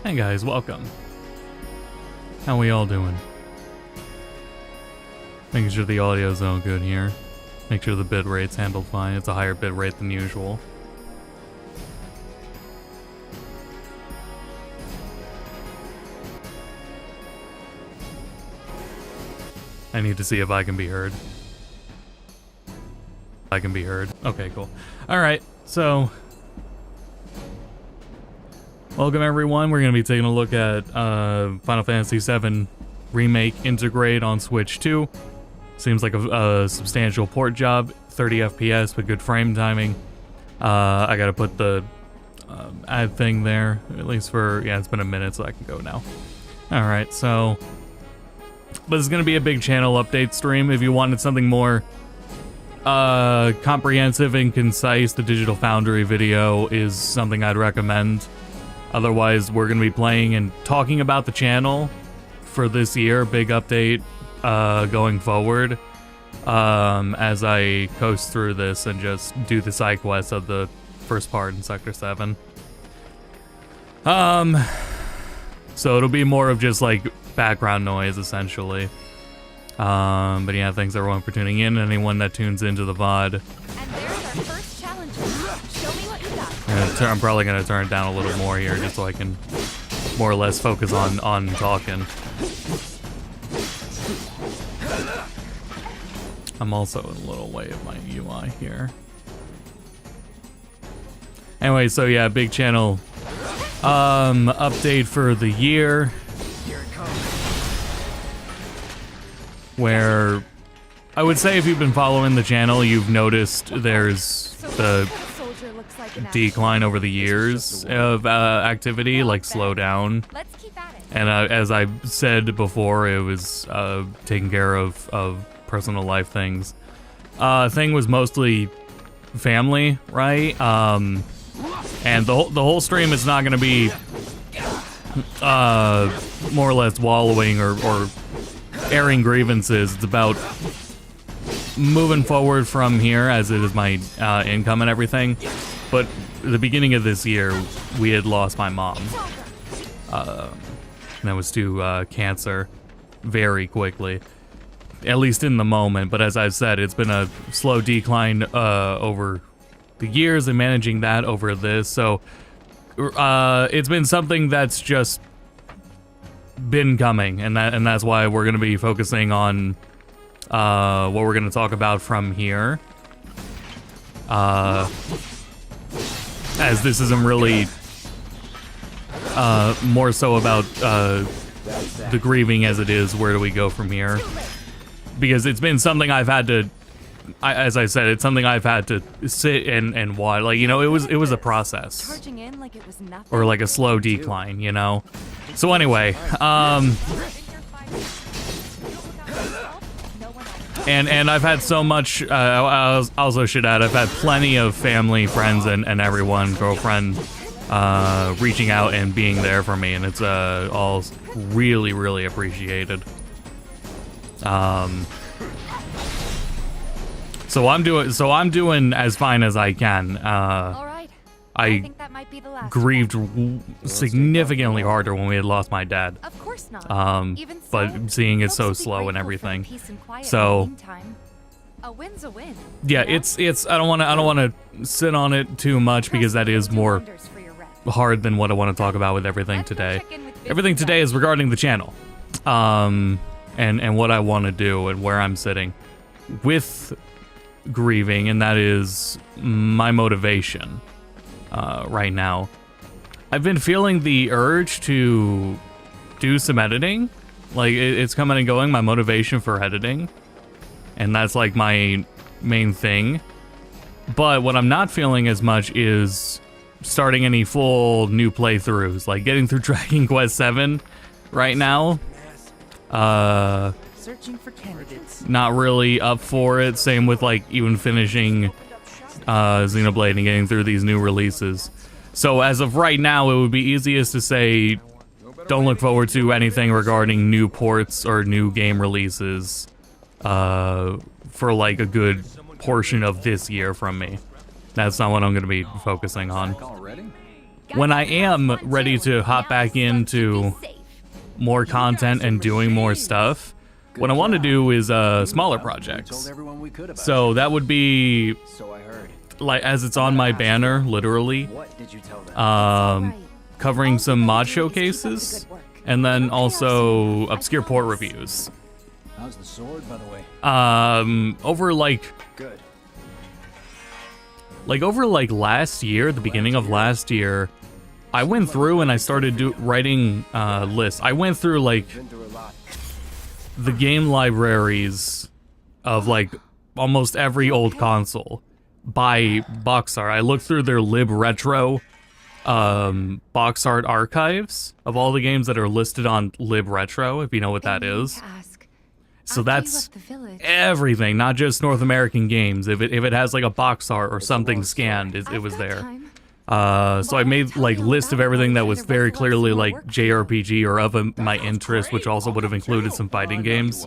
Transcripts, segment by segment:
Hey guys, welcome. How we all doing? Making sure the audio's all good here. Make sure the bit rate's handled fine. It's a higher bit rate than usual. I need to see if I can be heard. I can be heard. Okay, cool. Alright, so welcome everyone. We're going to be taking a look at Final Fantasy VII Remake Intergrade on Switch 2. Seems like a substantial port job, 30 FPS with good frame timing. I gotta put the ad thing there, at least for, yeah, it's been a minute so I can go now. Alright, so, but it's gonna be a big channel update stream. If you wanted something more comprehensive and concise, the Digital Foundry video is something I'd recommend. Otherwise, we're gonna be playing and talking about the channel for this year, big update going forward, as I coast through this and just do the side quests of the first part in Sector 7. So it'll be more of just like background noise essentially. But yeah, thanks everyone for tuning in, anyone that tunes into the VOD. And there's our first challenger. Show me what you got. I'm probably gonna turn it down a little more here just so I can more or less focus on talking. I'm also in a little way of my UI here. Anyway, so yeah, big channel update for the year. Where I would say if you've been following the channel, you've noticed there's the decline over the years of activity, like slow down. Let's keep at it. And as I said before, it was taking care of personal life things. Thing was mostly family, right? And the whole stream is not going to be more or less wallowing or airing grievances. It's about moving forward from here, as it is my income and everything. But at the beginning of this year, we had lost my mom. And that was to cancer very quickly. At least in the moment, but as I've said, it's been a slow decline over the years and managing that over this. So it's been something that's just been coming, and that's why we're going to be focusing on what we're going to talk about from here. As this isn't really more so about the grieving as it is where do we go from here. Because it's been something I've had to, as I said, it's something I've had to sit and watch. Like, you know, it was a process. Charging in like it was nothing. Or like a slow decline, you know? So anyway, and I've had so much, I also should add, I've had plenty of family, friends, and everyone, girlfriend, reaching out and being there for me, and it's all really, really appreciated. So I'm doing as fine as I can. All right. I think that might be the last grieved significantly harder when we had lost my dad. Of course not. Even so, but seeing it so folks would be slow and grateful for everything. peace and quiet So in the meantime. A win's a win. Yeah, you know? it's I don't want to sit on it too much because that is more hard than what I want to talk about with everything today. Everything today is regarding the channel. And what I want to do and where I'm sitting with grieving, and that is my motivation right now. I've been feeling the urge to do some editing. Like, it's coming and going, my motivation for editing. And that's like my main thing. But what I'm not feeling as much is starting any full new playthroughs. Like getting through Dragon Quest VII right now. Searching for candidates. Not really up for it. Same with like even finishing Xenoblade and getting through these new releases. So as of right now, it would be easiest to say don't look forward to anything regarding new ports or new game releases for like a good portion of this year from me. That's not what I'm going to be focusing on. when I am ready to hop back into more content and doing more stuff, what I want to do is smaller projects. So that would be, like, as it's on my banner, literally, covering some mod showcases, and then also obscure port reviews. How's the sword, by the way? Over last year, the beginning of last year, I went through and I started writing lists. I went through like the game libraries of like almost every old console by box art. I looked through their lib retro box art archives of all the games that are listed on lib retro, if you know what that is. So that's everything, not just North American games. If it has like a box art or something scanned, it was there. So I made like list of everything that was very clearly like JRPG or of my interest, which also would have included some fighting games.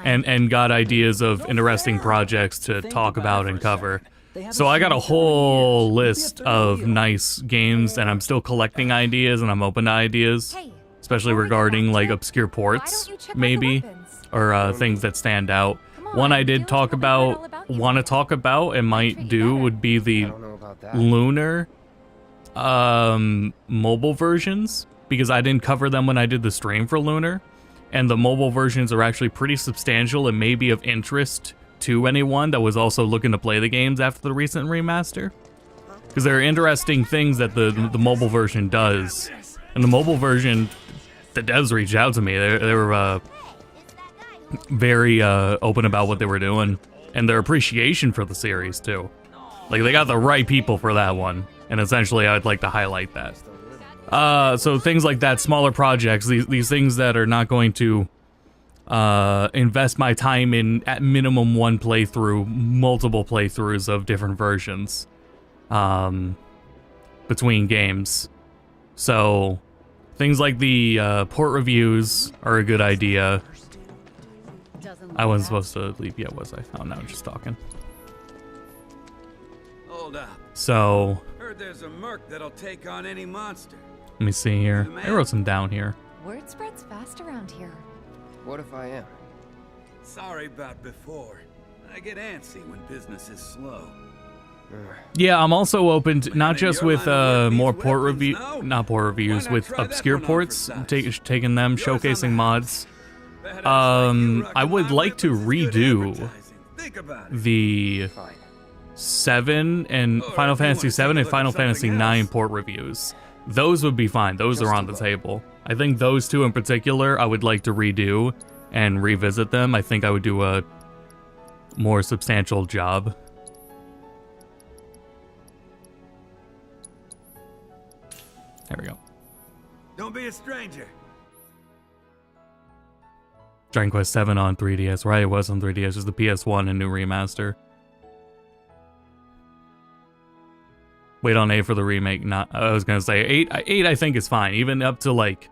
And got ideas of interesting projects to talk about and cover. So I got a whole list of nice games, and I'm still collecting ideas, and I'm open to ideas. Especially regarding like obscure ports, maybe, or things that stand out. One I did want to talk about, and might do, would be the Lunar mobile versions, because I didn't cover them when I did the stream for Lunar, and the mobile versions are actually pretty substantial and maybe of interest to anyone that was also looking to play the games after the recent remaster, because there are interesting things that the mobile version does, and the mobile version. The devs reached out to me. They were very open about what they were doing, and their appreciation for the series too. Like, they got the right people for that one, and essentially I'd like to highlight that. So things like that, smaller projects, these things that are not going to invest my time in at minimum one playthrough, multiple playthroughs of different versions between games. So things like the port reviews are a good idea. I wasn't supposed to leave yet, was I? Oh no, I'm just talking. Hold up. So, Heard there's a merc that'll take on any monster. let me see here. I wrote some down here. Word spreads fast around here. What if I am? Sorry about before. I get antsy when business is slow. Yeah, I'm also open to, not just with more port review, not port reviews, with obscure ports, taking them, showcasing mods. I would like to redo the 7 and Final Fantasy 7 and Final Fantasy 9 port reviews. Those would be fine. Those are on the table. I think those two in particular I would like to redo and revisit them. I think I would do a more substantial job. There we go. Don't be a stranger. Dragon Quest 7 on 3DS. Right, it was on 3DS. It was the PS1 and new remaster. Wait on 8 for the remake. Not, I was gonna say 8 I think is fine. Even up to like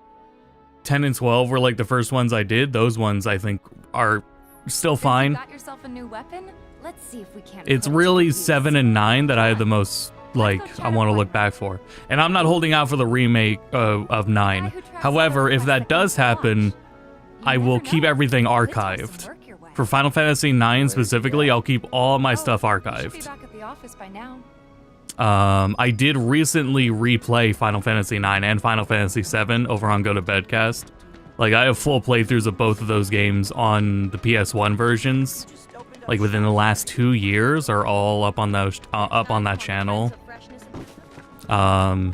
10 and 12 were like the first ones I did. Those ones I think are still fine. Got yourself a new weapon? Let's see if we can't. It's really 7 and 9 that I had the most, like, I want to look back for. And I'm not holding out for the remake of 9. However, if that does happen, I will keep everything archived. For Final Fantasy 9 specifically, I'll keep all my stuff archived. I did recently replay Final Fantasy 9 and Final Fantasy 7 over on Go to Bedcast. Like, I have full playthroughs of both of those games on the PS1 versions. Like, within the last 2 years, are all up on those up on that channel. But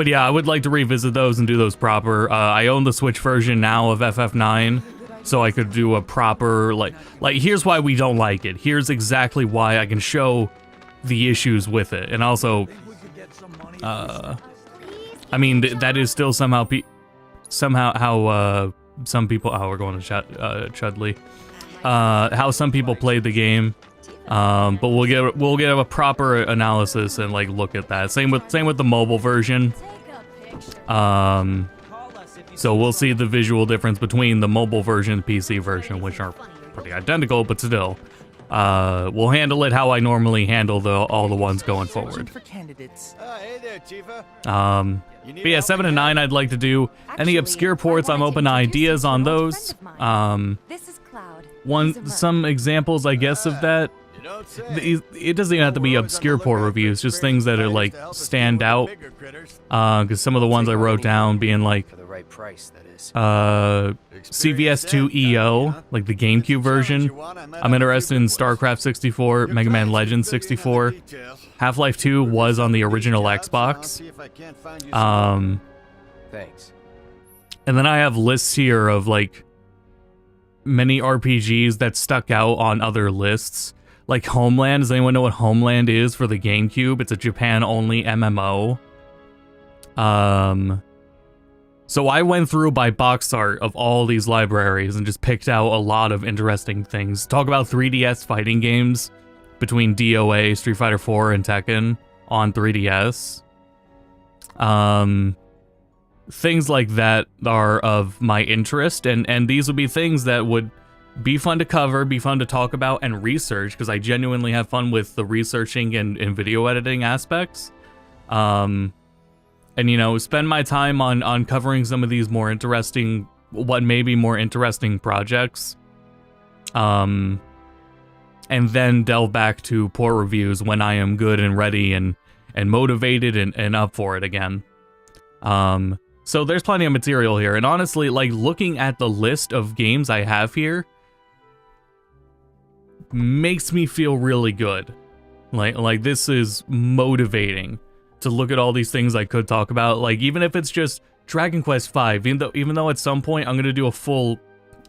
yeah, I would like to revisit those and do those proper. I own the Switch version now of FF9, so I could do a proper, like here's why we don't like it. Here's exactly why. I can show the issues with it. And also, I mean, that is still somehow how some people, oh, we're going to Chudley. How some people played the game. But we'll get a proper analysis and like look at that. Same with the mobile version. So we'll see the visual difference between the mobile version and PC version, which are pretty identical, but still. we'll handle it how I normally handle all the ones going forward. For candidates. Hey there, Tifa. But yeah, 7 and 9 I'd like to do. Any obscure ports, I'm open to ideas on those. This is Cloud. Some examples, I guess, of that. You don't say. It doesn't even have to be obscure port reviews, just things that are like stand out. Because some of the ones I wrote down being like For the right price, that is. CVS2 EO, like the GameCube version. I'm interested in StarCraft 64, Mega Man Legends 64. Half-Life 2 was on the original Xbox. Thanks. And then I have lists here of like many RPGs that stuck out on other lists. Like Homeland. Does anyone know what Homeland is for the GameCube? It's a Japan-only MMO. So I went through by box art of all these libraries and just picked out a lot of interesting things. Talk about 3DS fighting games between DOA, Street Fighter 4, and Tekken on 3DS. Things like that are of my interest, and these would be things that would be fun to cover, be fun to talk about, and research, because I genuinely have fun with the researching and video editing aspects. And, you know, spend my time on covering some of these more interesting, what may be more interesting projects. And then delve back to port reviews when I am good and ready and motivated and up for it again. So there's plenty of material here. And honestly, like, looking at the list of games I have here makes me feel really good. Like this is motivating to look at all these things I could talk about. Like, even if it's just Dragon Quest V, even though at some point I'm gonna do a full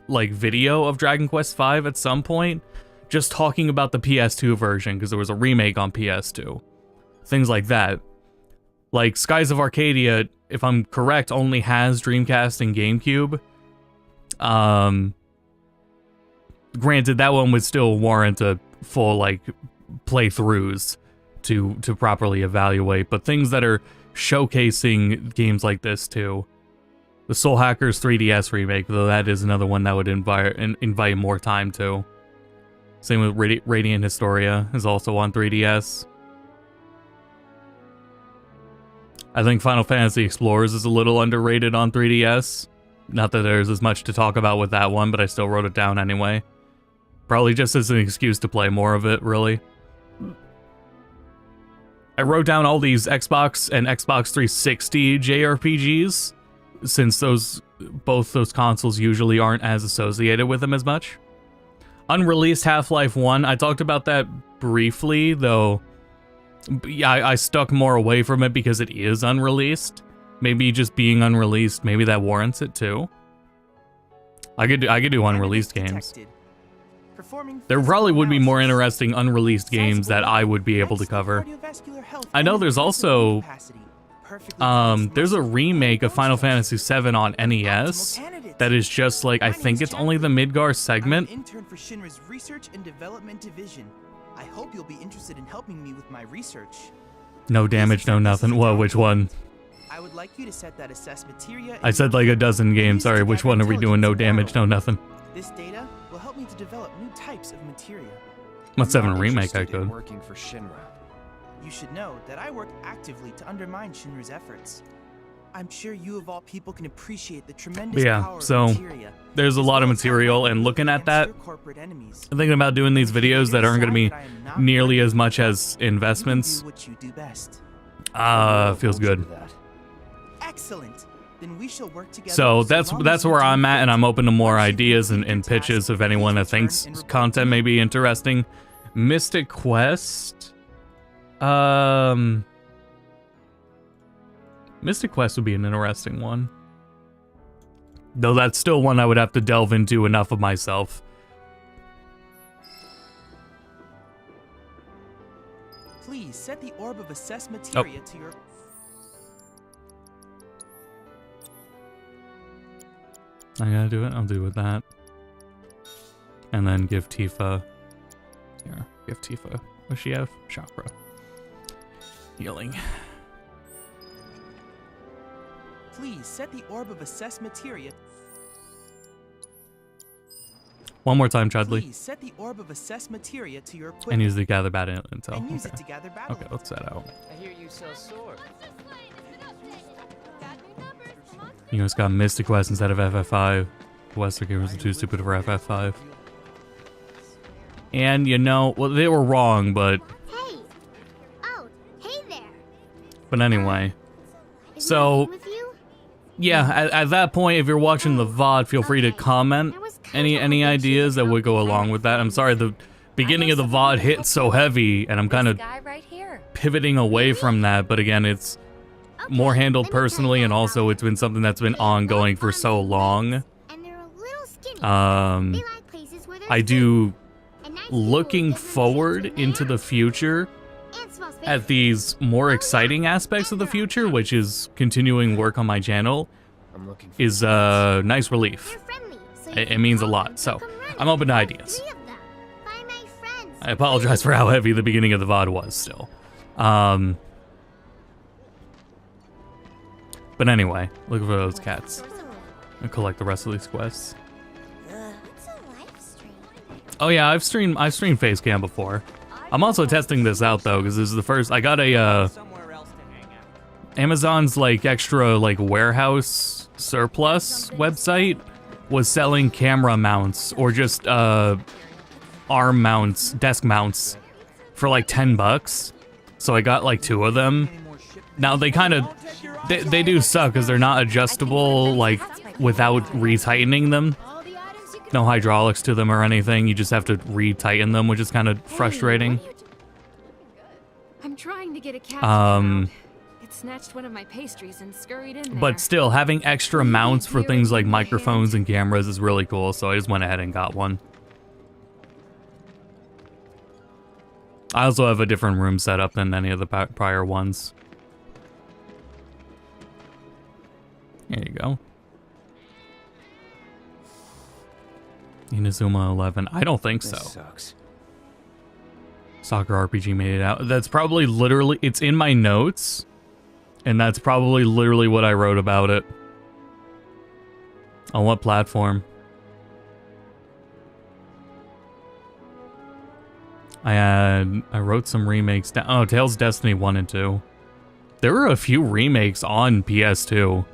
like video of Dragon Quest V at some point, just talking about the PS2 version, because there was a remake on PS2. Things like that. Like Skies of Arcadia, if I'm correct, only has Dreamcast and GameCube. Granted, that one would still warrant a full like playthroughs to properly evaluate, but things that are showcasing games like this too. The Soul Hackers 3DS remake, though, that is another one that would invite more time to. Same with Radiant Historia is also on 3DS. I think Final Fantasy Explorers is a little underrated on 3DS. Not that there's as much to talk about with that one, but I still wrote it down anyway. Probably just as an excuse to play more of it, really. I wrote down all these Xbox and Xbox 360 JRPGs, since both those consoles usually aren't as associated with them as much. Unreleased Half-Life 1, I talked about that briefly, though. Yeah, I stuck more away from it because it is unreleased. Maybe just being unreleased, maybe that warrants it too. I could do unreleased games. There probably would be more interesting unreleased games that I would be able to cover. I know there's also there's a remake of Final Fantasy VII on NES that is just like, I think it's only the Midgar segment. I'm an intern for Shinra's research and development division. I hope you'll be interested in helping me with my research. No damage, no nothing. Whoa, which one? I would like you to set that assess materia. I said like a dozen games. Sorry, which one are we doing? No damage, no nothing. This data will help me to develop new types of materia. What's 7 remake I could? Working for Shinra. You should know that I work actively to undermine Shinra's efforts. I'm sure you of all people can appreciate the tremendous power of materia. There's a lot of material, and looking at that, I'm thinking about doing these videos that aren't going to be nearly as much as investments. Feels good. Excellent. Then we shall work together. So that's where I'm at, and I'm open to more ideas and pitches of anyone that thinks content may be interesting. Mystic Quest. Mystic Quest would be an interesting one. Though that's still one I would have to delve into enough of myself. Please set the orb of assess materia to your... I gotta do it? I'll do with that. And then give Tifa... Here, give Tifa... What does she have? Chakra. Healing. Please set the orb of assess materia. One more time, Chudley. Please set the orb of assess materia to your And equipment use the gather battle intel. and use Okay. it to gather battle. Okay, let's set out. I hear you sell swords. You guys got Mystic Quest instead of FF5. Western gamers are too stupid for FF5. And you know, well, they were wrong, but Hey. Oh, hey there. but anyway. Is So, Marlene with you? yeah, at that point, if you're watching the VOD, feel free to comment any ideas that would go along with that. I'm sorry, the beginning of the VOD hit so heavy, and I'm kind of Guy right here. pivoting away from that, but again, it's more handled personally, and also it's been something that's been ongoing for so long. And they're a little skinny. Um, They like places where there's I do, and nice looking people with different forward shades of into the hair future and small spaces. at these more exciting aspects of the future, which is continuing work on my channel, I'm looking for is a nice relief. They're friendly, so It you means a can lot, call so them, come running. I'm open to All ideas. 3 of them. Find my friends. I apologize for how heavy the beginning of the VOD was still. But anyway, look for those cats and collect the rest of these quests. What's a live stream? Oh yeah, I've streamed Facecam before. I'm also testing this out though, because this is the first. I got a Somewhere else to hang out. Amazon's like extra like warehouse surplus website was selling camera mounts or just arm mounts, desk mounts for like $10. So I got like 2 of them. Now they kind of they do suck because they're not adjustable like without retightening them. All the items you can No hydraulics to them or anything. You just have to retighten them, which is kind of frustrating. I'm trying to get a cat. It snatched one of my pastries and scurried in there. But still, having extra mounts for things like microphones and cameras is really cool, so I just went ahead and got one. I also have a different room set up than any of the prior ones. There you go. Inazuma 11. I don't think so. This sucks. Soccer RPG made it out. That's probably literally, it's in my notes, and that's probably literally what I wrote about it. On what platform? I wrote some remakes down. Oh, Tales of Destiny 1 and 2. There were a few remakes on PS2.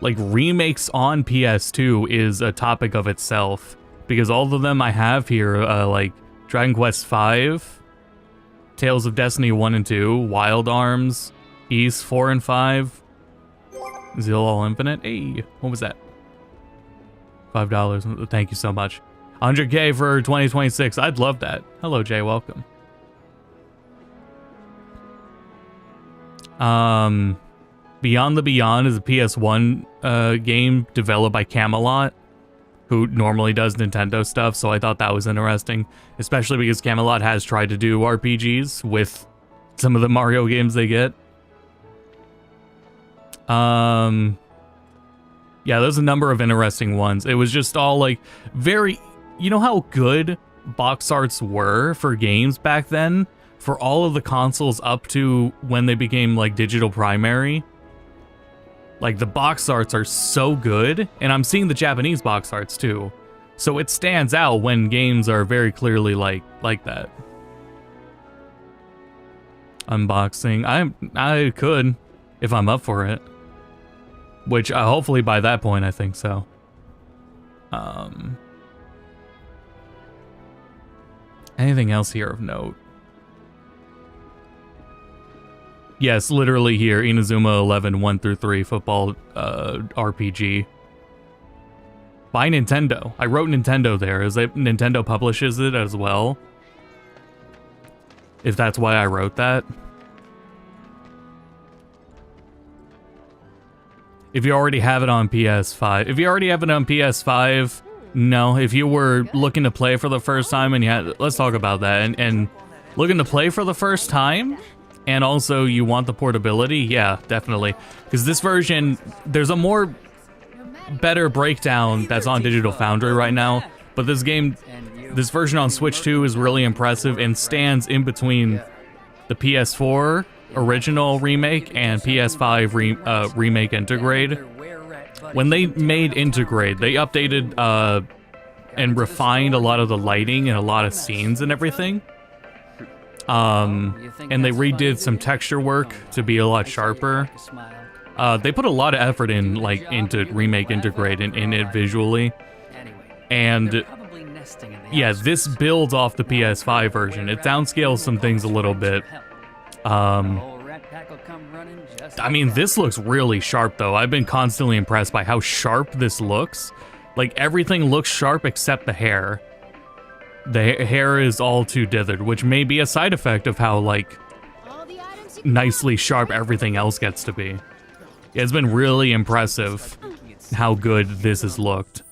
Like, remakes on PS2 is a topic of itself. Because all of them I have here, like Dragon Quest V, Tales of Destiny 1 and 2, Wild Arms, East 4 and 5, Zeal All Infinite. Hey, what was that? $5. Thank you so much. 100K for 2026. I'd love that. Hello, Jay. Welcome. Beyond the Beyond is a PS1 game developed by Camelot, who normally does Nintendo stuff, so I thought that was interesting, especially because Camelot has tried to do RPGs with some of the Mario games they get. Yeah, there's a number of interesting ones. It was just all like very, you know how good box arts were for games back then, for all of the consoles up to when they became like digital primary. Like, the box arts are so good, and I'm seeing the Japanese box arts too. So it stands out when games are very clearly like that. Unboxing. I could, if I'm up for it. Which, hopefully by that point, I think so. Anything else here of note? Yes, literally here, Inazuma 11, 1 through 3, football RPG. By Nintendo. I wrote Nintendo there. Is it Nintendo publishes it as well? If that's why I wrote that. If you already have it on PS5. If you already have it on PS5, no. If you were looking to play for the first time and you had... Let's talk about that. And looking to play for the first time... And also, you want the portability? Yeah, definitely. Because this version, there's a more better breakdown that's on Digital Foundry right now. But this game, this version on Switch 2 is really impressive and stands in between the PS4 original remake and PS5 remake Intergrade. When they made Intergrade, they updated and refined a lot of the lighting and a lot of scenes and everything. And they redid some texture work to be a lot sharper. They put a lot of effort in, like, into Remake Intergrade and in it visually. And yeah, this builds off the PS5 version. It downscales some things a little bit. I mean, this looks really sharp, though. I've been constantly impressed by how sharp this looks. Like, everything looks sharp except the hair. The hair is all too dithered, which may be a side effect of how, like, nicely sharp everything else gets to be. It's been really impressive how good this has looked.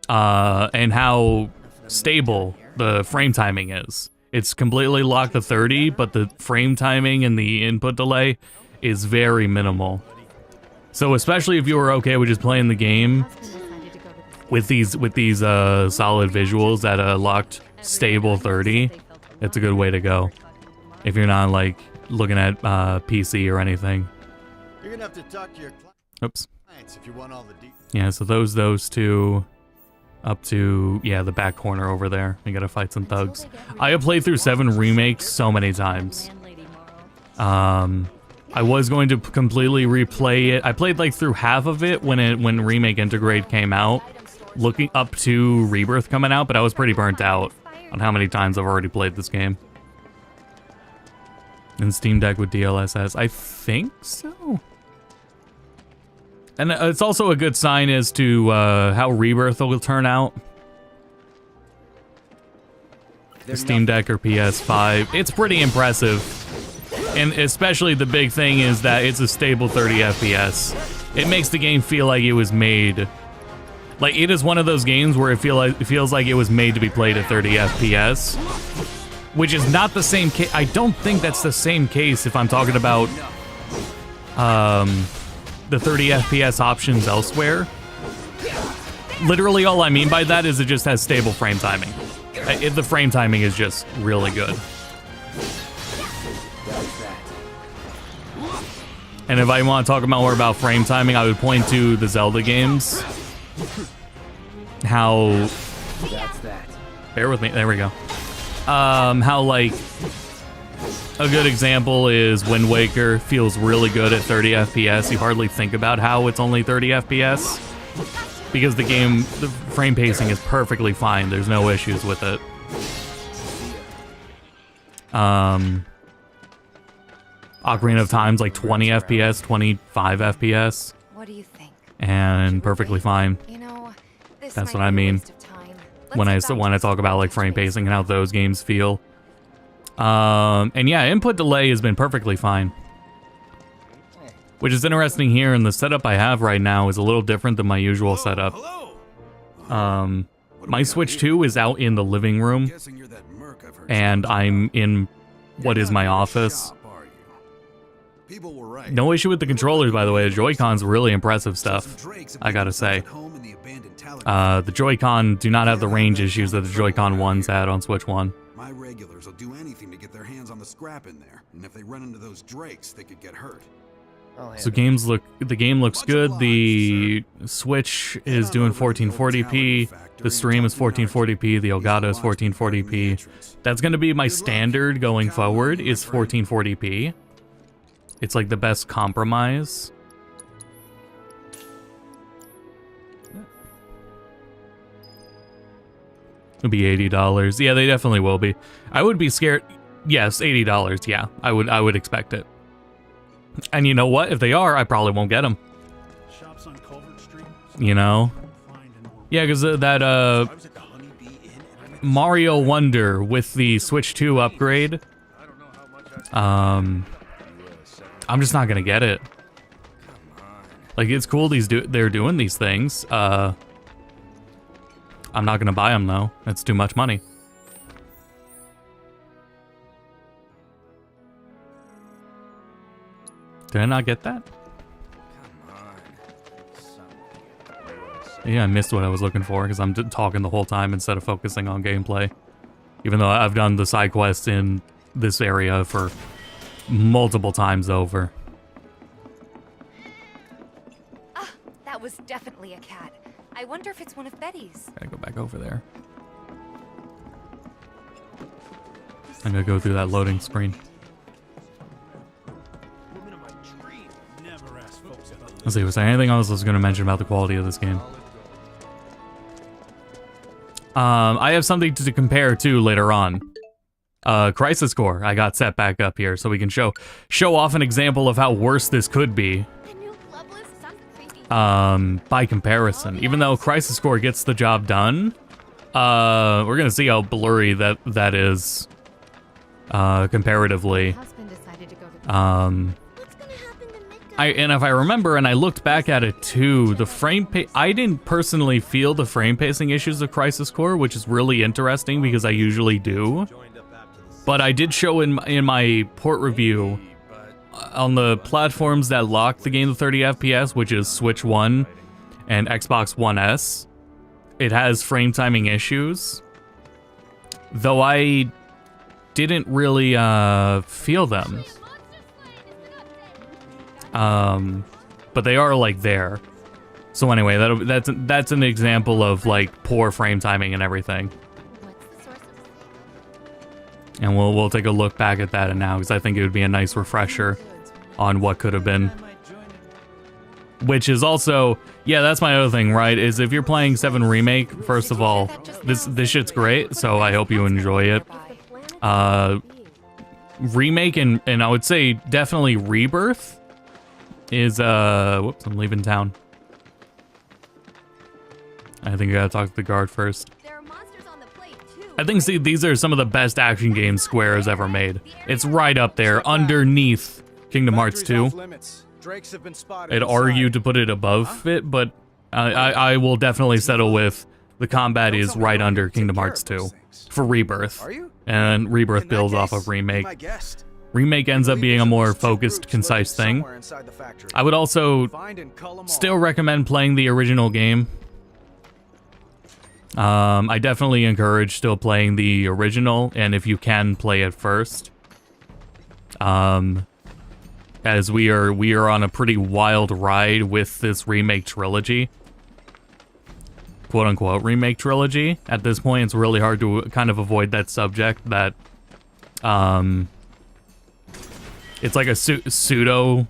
And how stable the frame timing is. It's completely locked to 30, but the frame timing and the input delay is very minimal. So especially if you were okay with just playing the game with these solid visuals at a locked stable 30, it's a good way to go. If you're not like looking at PC or anything. You're gonna have to talk to your Oops. clients if you want all the details. Yeah, so those two up to, yeah, the back corner over there. We gotta fight some thugs. I have played through 7 remakes so many times. I was going to completely replay it. I played like through half of it when Remake Intergrade came out, looking up to Rebirth coming out, but I was pretty burnt out on how many times I've already played this game. And Steam Deck with DLSS, I think so. And it's also a good sign as to how Rebirth will turn out. The Steam Deck or PS5. It's pretty impressive. And especially the big thing is that it's a stable 30 FPS. It makes the game feel like it was made... Like, it is one of those games where it feels like it was made to be played at 30 FPS. Which is not the same case. I don't think that's the same case if I'm talking about... the 30 FPS options elsewhere. Literally all I mean by that is it just has stable frame timing. The frame timing is just really good. And if I want to talk more about frame timing, I would point to the Zelda games. How... Bear with me, there we go. How, like... A good example is Wind Waker feels really good at 30 FPS. You hardly think about how it's only 30 FPS. Because the frame pacing is perfectly fine. There's no issues with it. Ocarina of Time's like 20 FPS, 25 FPS. What do you think? And perfectly fine. You know, this That's might what I be a mean waste of time. when I Let's get back to talk about like frame pacing and how those games feel. And yeah, input delay has been perfectly fine. Which is interesting here, and the setup I have right now is a little different than my usual setup. My Switch 2 is out in the living room, and I'm in what is my office. No issue with the controllers, by the way. The Joy-Con's really impressive stuff, I gotta say. The Joy-Con do not have the range issues that the Joy-Con 1s had on Switch 1. My regulars will do anything to get their hands on the scrap in there, and if they run into those drakes, they could get hurt. So the game looks good. The Switch is doing 1440p. The stream is 1440p. The Elgato is 1440p. That's going to be my standard going forward, is 1440p. It's like the best compromise. It'll be $80. Yeah, they definitely will be. I would be scared. Yes, $80. Yeah, I would expect it. And you know what? If they are, I probably won't get them. You know? Yeah, because that Mario Wonder with the Switch 2 upgrade, I'm just not gonna get it. Like, it's cool they're doing these things. I'm not gonna buy them though. That's too much money. Did I not get that? Yeah, I missed what I was looking for because I'm talking the whole time instead of focusing on gameplay. Even though I've done the side quests in this area for multiple times over. That was definitely a cat. I wonder if it's one of Betty's. Gotta go back over there. I'm gonna go through that loading screen. Let's see, was there anything else I was gonna mention about the quality of this game? I have something to compare to later on. Crisis Core, I got set back up here so we can show off an example of how worse this could be. By comparison. Even though Crisis Core gets the job done, we're gonna see how blurry that is, comparatively. And if I remember, and I looked back at it too, the I didn't personally feel the frame pacing issues of Crisis Core, which is really interesting because I usually do. But I did show in my port review on the platforms that lock the game to 30 FPS, which is Switch 1 and Xbox One S, it has frame timing issues. Though I didn't really feel them. But they are like there. So anyway, that's an example of like poor frame timing and everything. And we'll take a look back at that now because I think it would be a nice refresher on what could have been. Which is also, yeah, that's my other thing, right? Is if you're playing VII Remake, first of all, this shit's great, so I hope you enjoy it. Remake and I would say definitely Rebirth is whoops, I'm leaving town. I think I gotta talk to the guard first. I think, see, these are some of the best action games Square has ever made. It's right up there, underneath Kingdom Hearts 2. I'd argue to put it above it, but I will definitely settle with the combat is right under Kingdom Hearts 2 for Rebirth. And Rebirth builds off of Remake. Remake ends up being a more focused, concise thing. I would also still recommend playing the original game. I definitely encourage still playing the original, and if you can, play it first. As we are on a pretty wild ride with this remake trilogy. Quote unquote remake trilogy. At this point, it's really hard to kind of avoid that subject that, it's like a pseudo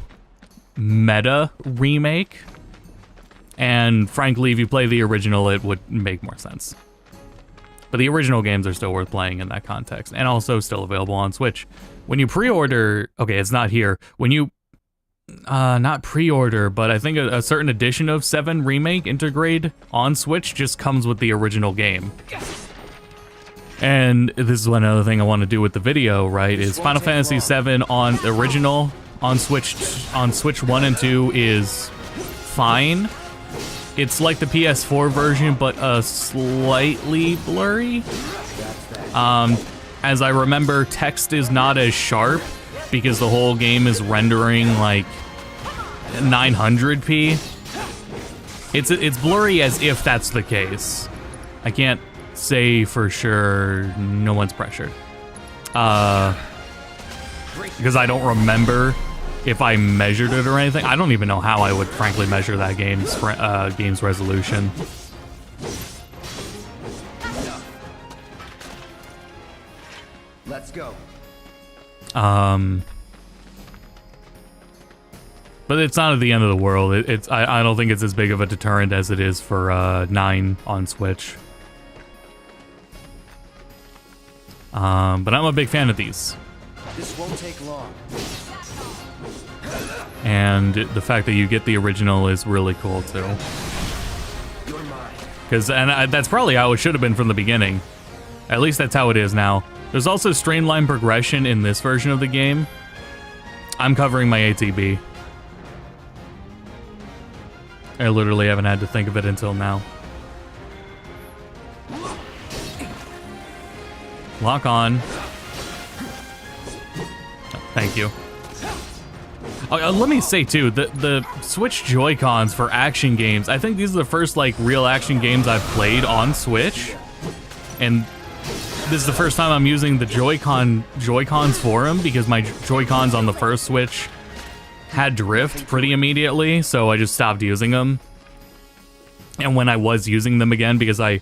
meta remake. And frankly, if you play the original, it would make more sense. But the original games are still worth playing in that context, and also still available on Switch. When you pre-order, okay, it's not here. When you, not pre-order, but I think a certain edition of VII Remake Intergrade on Switch just comes with the original game. And this is one other thing I want to do with the video, right, is Final Fantasy VII on original on Switch 1 and 2 is fine. It's like the PS4 version, but slightly blurry. As I remember, text is not as sharp because the whole game is rendering like 900p. It's blurry as if that's the case. I can't say for sure. No one's pressured. Because I don't remember if I measured it or anything. I don't even know how I would frankly measure that game's resolution. Let's go. But it's not at the end of the world. I don't think it's as big of a deterrent as it is for 9 on Switch. But I'm a big fan of these. This won't take long. And the fact that you get the original is really cool too. You're mine. That's probably how it should have been from the beginning. At least that's how it is now. There's also streamlined progression in this version of the game. I'm covering my ATB. I literally haven't had to think of it until now. Lock on. Oh, thank you. Let me say too, the Switch Joy-Cons for action games, I think these are the first like real action games I've played on Switch. And this is the first time I'm using the Joy-Cons for them because my Joy-Cons on the first Switch had drift pretty immediately, so I just stopped using them. and when I was using them again, because I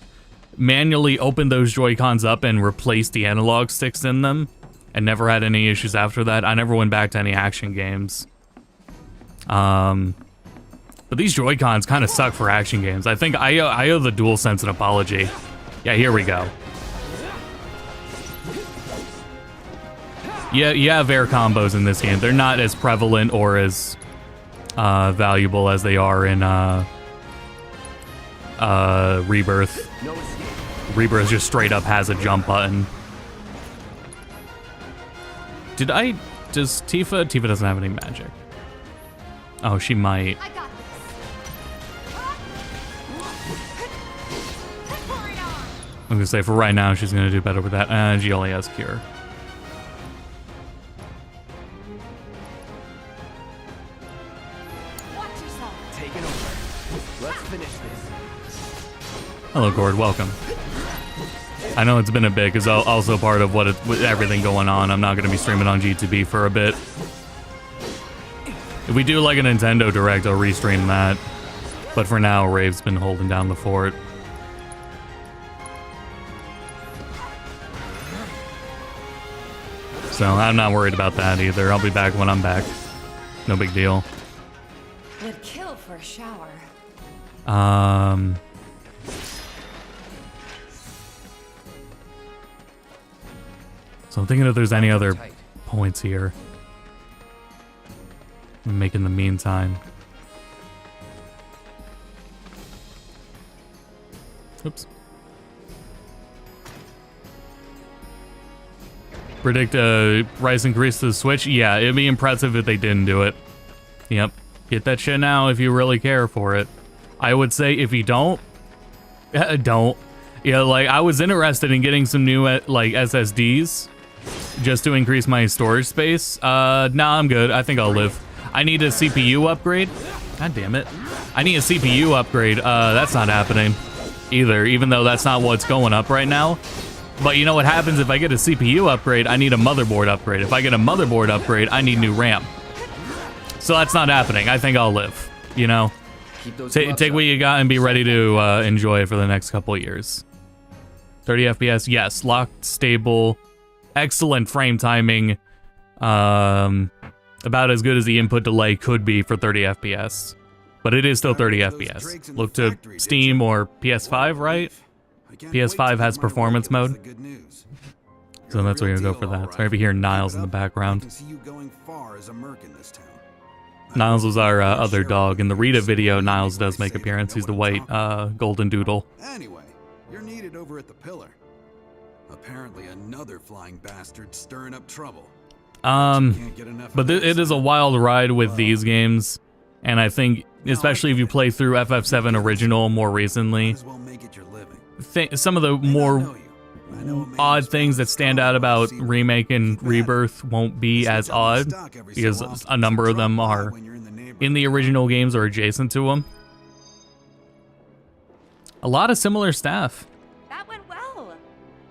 manually opened those Joy-Cons up and replaced the analog sticks in them, and never had any issues after that. I never went back to any action games. But these Joy-Cons kind of suck for action games. I think I owe the DualSense an apology. Yeah, here we go. Yeah, you have air combos in this game. They're not as prevalent or as valuable as they are in Rebirth. Rebirth just straight up has a jump button. Does Tifa? Tifa doesn't have any magic. Oh, she might. I got this. I'm gonna say for right now, she's gonna do better with that. She only has Cure. Watch yourself. Taking over. Let's finish this. Hello, Gord. Welcome. I know it's been a bit, because also part of with everything going on, I'm not going to be streaming on G2B for a bit. If we do like a Nintendo Direct, I'll restream that. But for now, Rave's been holding down the fort. So I'm not worried about that either. I'll be back when I'm back. No big deal. Would kill for a shower. So I'm thinking if there's any other points here. I'm making the meantime. Oops. Predict a price increase to the Switch? Yeah, it'd be impressive if they didn't do it. Yep. Get that shit now if you really care for it. I would say if you don't, don't. Yeah, like, I was interested in getting some new, like, SSDs just to increase my storage space. Nah, I'm good. I think I'll live. I need a CPU upgrade. God damn it. I need a CPU upgrade. That's not happening either, even though that's not what's going up right now. But you know what happens if I get a CPU upgrade? I need a motherboard upgrade. If I get a motherboard upgrade, I need new RAM. So that's not happening. I think I'll live, you know? Take what you got and be ready to enjoy it for the next couple of years. 30 FPS, yes. Locked, stable, excellent frame timing. About as good as the input delay could be for 30 FPS. But it is still 30 FPS. Look to Steam or PS5, right? PS5 has performance mode. So that's where you're gonna go for that. Sorry if you hear Niles in the background. Niles was our other dog. In the Rita video, Niles does make appearance. He's the white golden doodle. Anyway, you're needed over at the pillar. Apparently another flying bastard stirring up trouble. But it is a wild ride with these games. And I think, especially if you play through FF7 Original more recently, some of the more odd things that stand out about Remake and Rebirth won't be as odd, because a number of them are in the original games or adjacent to them. A lot of similar staff. That went well.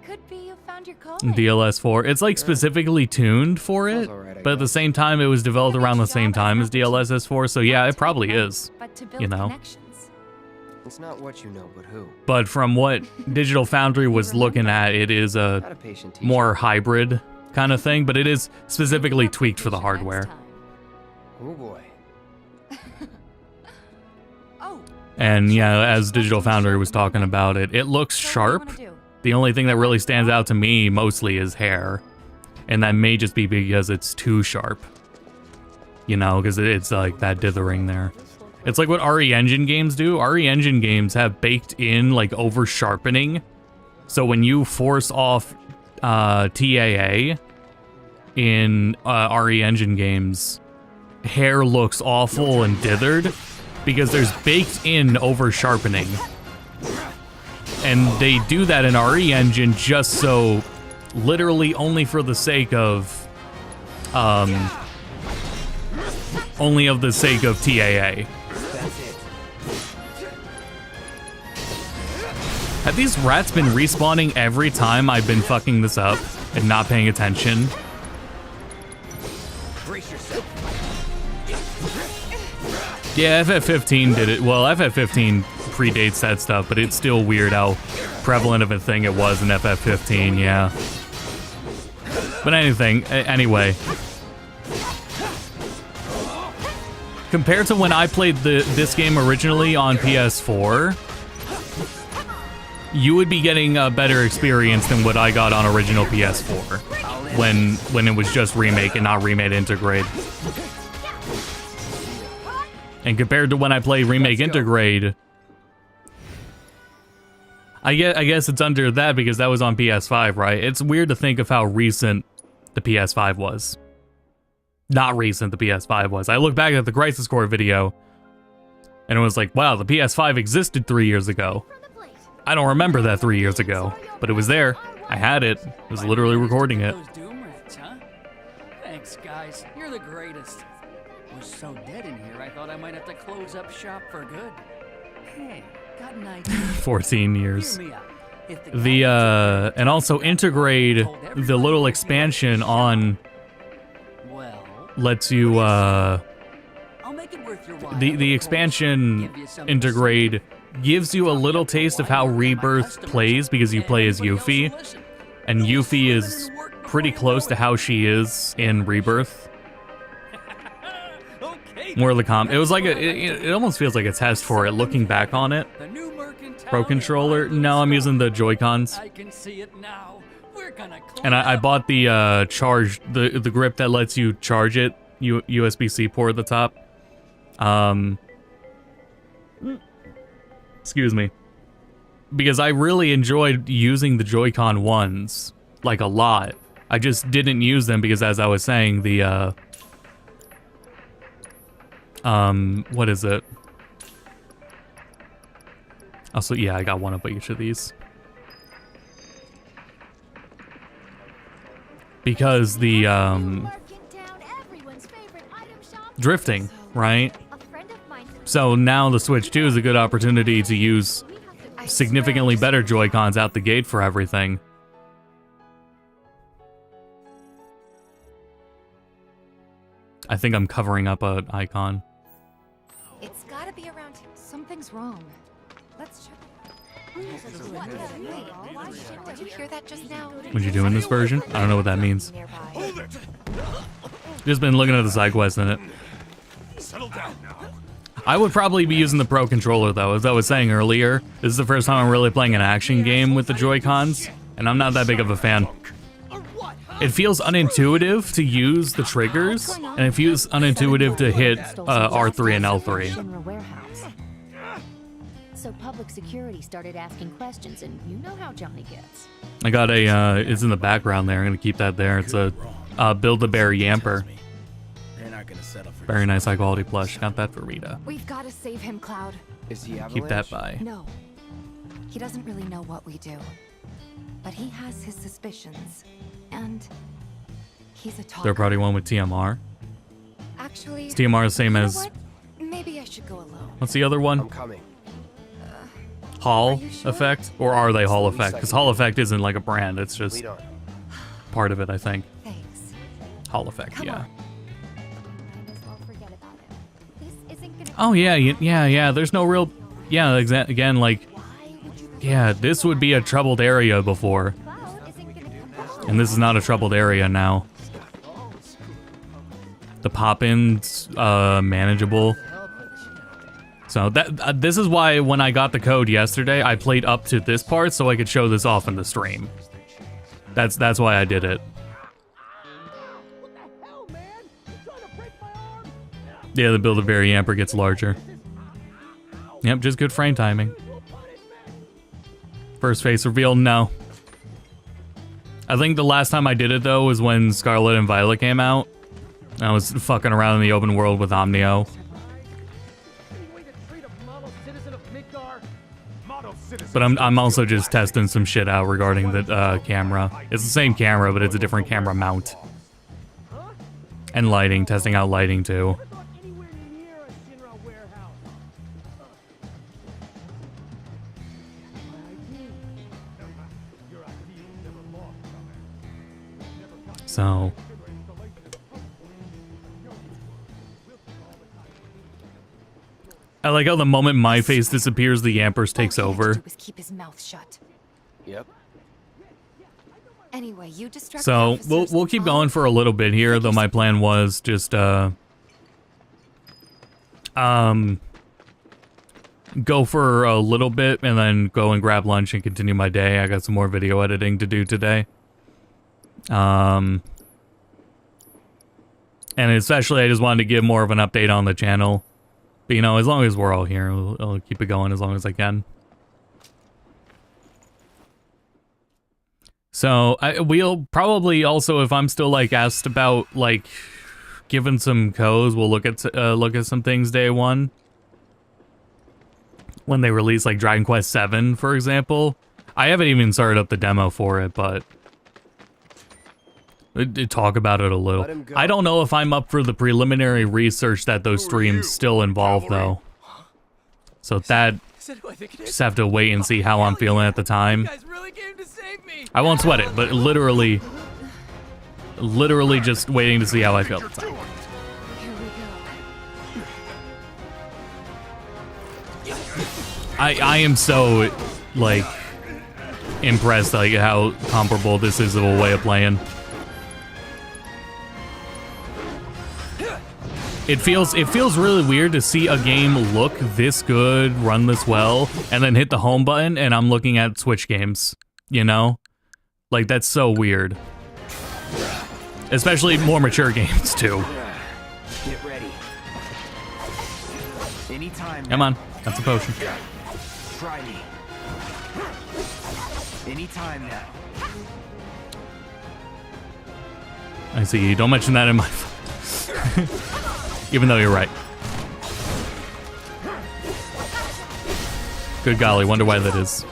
Could be you found your calling. DLS4. It's like specifically tuned for it, but at the same time, it was developed around the same time as DLSS4, so yeah, it probably is, you know. It's not what you know, but who. But from what Digital Foundry was looking at, it is a more hybrid kind of thing, but it is specifically tweaked for the hardware. Oh boy. And yeah, as Digital Foundry was talking about it, it looks sharp. The only thing that really stands out to me mostly is hair. And that may just be because it's too sharp. You know, because it's like that dithering there. It's like what RE Engine games do. RE Engine games have baked in like over sharpening. So when you force off TAA in RE Engine games, hair looks awful and dithered because there's baked in over sharpening. And they do that in RE Engine just so, literally only for the sake of TAA. Have these rats been respawning every time I've been fucking this up and not paying attention? Yeah, FF15 did it. Well, FF15 predates that stuff, but it's still weird how prevalent of a thing it was in FF15, yeah. But anyway. Compared to when I played this game originally on PS4, you would be getting a better experience than what I got on original PS4 when it was just Remake and not Remake Intergrade. And compared to when I played Remake Intergrade, I guess it's under that because that was on PS5, right? It's weird to think of how recent the PS5 was. Not recent the PS5 was. I look back at the Crisis Core video, and it was like, wow, the PS5 existed 3 years ago. I don't remember that 3 years ago, but it was there. I had it. I was literally recording it. Those Doom Rats, huh? Thanks, guys. You're the greatest. We're so dead in here, I thought I might have to close up shop for good. Hey, got an idea. 14 years. Hear me out. If the And also Intergrade, the little expansion on well, lets you, I'll make it worth your while. the expansion Give you something to Intergrade gives you a little taste of how Rebirth plays because you play as Yuffie, and Yuffie is pretty close to how she is in Rebirth. More of the it was like it almost feels like a test for it looking back on it. Pro controller? No, I'm using the Joy-Cons. I can see it now. We're gonna And I bought the the grip that lets you charge it, USB-C port at the top. Excuse me. Because I really enjoyed using the Joy-Con ones, like a lot. I just didn't use them because, as I was saying, the what is it? Also, yeah, I got one of each of these. Because the drifting, right? So now the Switch 2 is a good opportunity to use significantly better Joy-Cons out the gate for everything. I think I'm covering up an icon. It's gotta be around here. Something's wrong. Let's check. Did you hear that just now? What'd you do in this version? I don't know what that means. Just been looking at the side quest in it. Settle down now. I would probably be using the Pro Controller, though. As I was saying earlier, this is the first time I'm really playing an action game with the Joy-Cons, and I'm not that big of a fan. It feels unintuitive to use the triggers, and it feels unintuitive to hit R3 and L3. So public security started asking questions, and you know how Johnny gets. I got a, it's in the background there. I'm gonna keep that there. It's a Build-A-Bear Yamper. Very nice high quality plush. Got that for Rita. We've got to save him, Cloud. Is he Keep that by. No. He doesn't really know what we do. But he has his suspicions. And he's a talker. Third party one with TMR. Actually, Is TMR the same you know as... what? Maybe I should go alone. What's the other one? I'm coming. Hall Are you sure? Effect? Or are they Hall Effect? Because Hall Effect isn't like a brand. It's just Lead on. part of it, I think. Thanks. Hall Effect, Come yeah. on. Oh yeah, yeah. There's no real, yeah. Again, like, yeah. This would be a troubled area before, and this is not a troubled area now. The pop-ins, manageable. So that this is why when I got the code yesterday, I played up to this part so I could show this off in the stream. That's why I did it. Yeah, the Build-A-Bear Yamper gets larger. Yep, just good frame timing. First face reveal, no. I think the last time I did it, though, was when Scarlet and Violet came out. I was fucking around in the open world with Omnio. But I'm also just testing some shit out regarding the camera. It's the same camera, but it's a different camera mount. And lighting, testing out lighting, too. So I like how the moment my face disappears, the Yampers takes All he had to over. do was keep his mouth shut. Yep. Anyway, you distract So the officers we'll and keep I'll- going for a little bit here, though my plan was just go for a little bit and then go and grab lunch and continue my day. I got some more video editing to do today. And especially I just wanted to give more of an update on the channel. But you know, as long as we're all here, I'll keep it going as long as I can. So we'll probably also, if I'm still like asked about like giving some codes, we'll look at some things day one when they release like Dragon Quest VII, for example. I haven't even started up the demo for it, but talk about it a little. I don't know if I'm up for the preliminary research that those streams still involve though. So that just have to wait and see how I'm feeling at the time. I won't sweat it, but literally just waiting to see how I feel at the time. Here we go. I am so like impressed like how comparable this is of a way of playing. It feels really weird to see a game look this good, run this well, and then hit the home button and I'm looking at Switch games, you know? Like, that's so weird. Especially more mature games, too. Get ready. Anytime. Come on, that's a potion. Try me. Anytime now. I see you. Don't mention that in my... Even though you're right. Good golly, wonder why that is.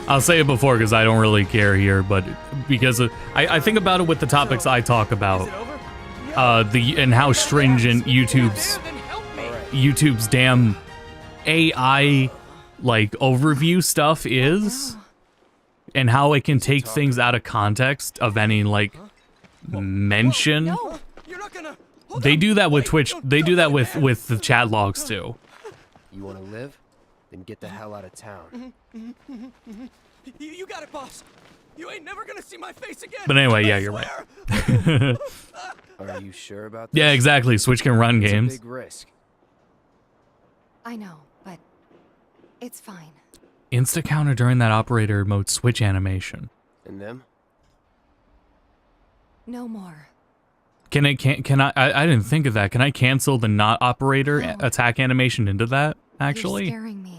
I'll say it before because I don't really care here, but because I think about it with the topics I talk about, and how stringent YouTube's damn AI like overview stuff is, and how it can take things out of context of any like mention. They do that with Twitch. They do that with the chat logs too. You want to live? Then get the hell out of town. You got it, boss. You ain't never gonna see my face again. But anyway, yeah, you're right. Are you sure about this? Yeah, exactly. Switch can run It's games. a big risk. I know, but it's fine. Insta counter during that operator mode switch animation. And them? No more. Can I didn't think of that. Can I cancel the not operator No. attack animation into that, actually? You're scaring me.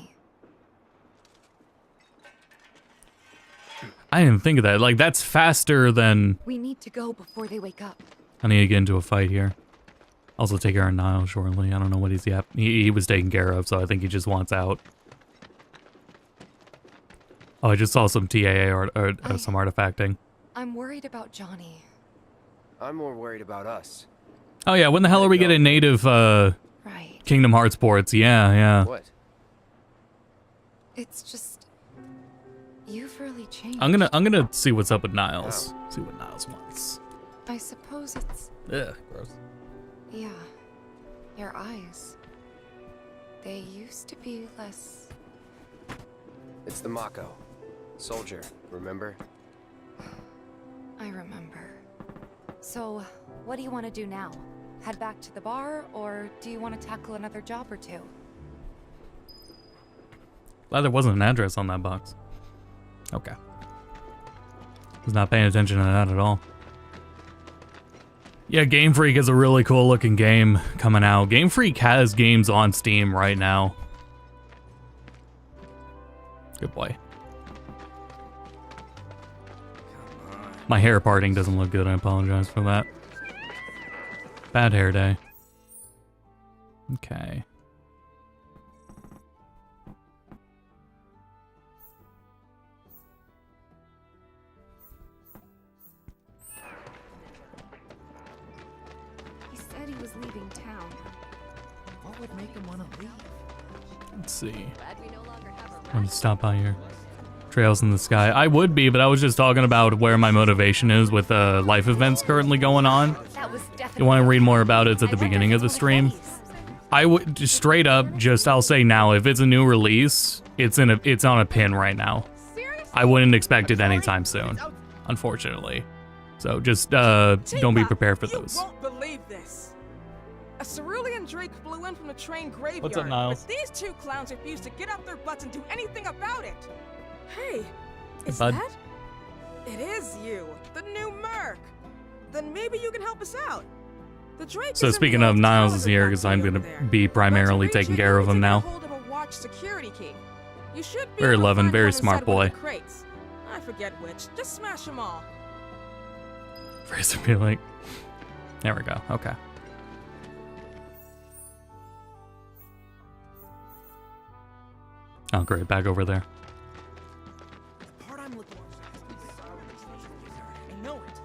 I didn't think of that. Like, that's faster than... We need to go before they wake up. I need to get into a fight here. Also take care of Niall shortly. I don't know what he's... Yeah, he was taken care of, so I think he just wants out. Oh, I just saw some TAA or some artifacting. I'm worried about Johnny. I'm more worried about us. Oh yeah, when the hell are we getting native Right. Kingdom Hearts ports? Yeah. What? It's just... You've really changed. I'm gonna see what's up with Niles. See what Niles wants. I suppose it's... Ugh, gross. Yeah. Your eyes. They used to be less... It's the Mako. Soldier, remember? I remember. So, what do you want to do now? Head back to the bar, or do you want to tackle another job or two? Glad there wasn't an address on that box. Okay. Was not paying attention to that at all. Yeah, Game Freak is a really cool looking game coming out. Game Freak has games on Steam right now. Good boy. My hair parting doesn't look good. I apologize for that. Bad hair day. Okay. He said he was leaving town. What would make him want to leave? Let's see. Let me stop by here. Trails in the sky. I would be, but I was just talking about where my motivation is with life events currently going on. you want to read more about it, it's at the beginning of the stream. I would just straight up, just I'll say now, if it's a new release, it's on a pin right now. I wouldn't expect it anytime soon, unfortunately. So just don't be prepared for those. You won't believe this. A cerulean drake flew in from the train graveyard. What's up, Niles? But these two clowns refused to get off their butts and do anything about it. Hey, is bud. that? It is you, the new Merc. Then maybe you can help us out. The drake So is in speaking the of old Niles tower is here because I'm over gonna there. be But primarily to reach taking it, care of you him need to now. get hold of a watch security key. You should be Very able to loving, find very one smart inside one of boy. the crates. I forget which. Just smash them all. Fraser be like, there we go. Okay. Oh, great. Back over there. Part I'm looking for. I know it.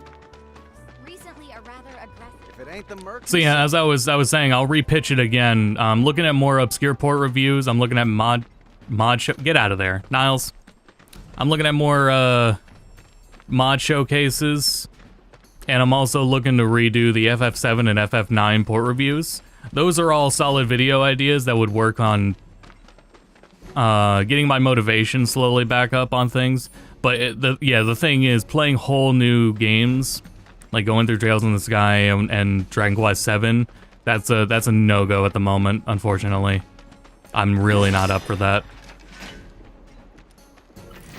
Recently, a rather aggressive. If it ain't the Merc. So yeah, as I was saying, I'll repitch it again. I'm looking at more obscure port reviews. I'm looking at mod show. Get out of there, Niles. I'm looking at more mod showcases, and I'm also looking to redo the FF7 and FF9 port reviews. Those are all solid video ideas that would work on getting my motivation slowly back up on things. But the thing is, playing whole new games, like going through Trails in the Sky and Dragon Quest VII, that's a no-go at the moment, unfortunately. I'm really not up for that.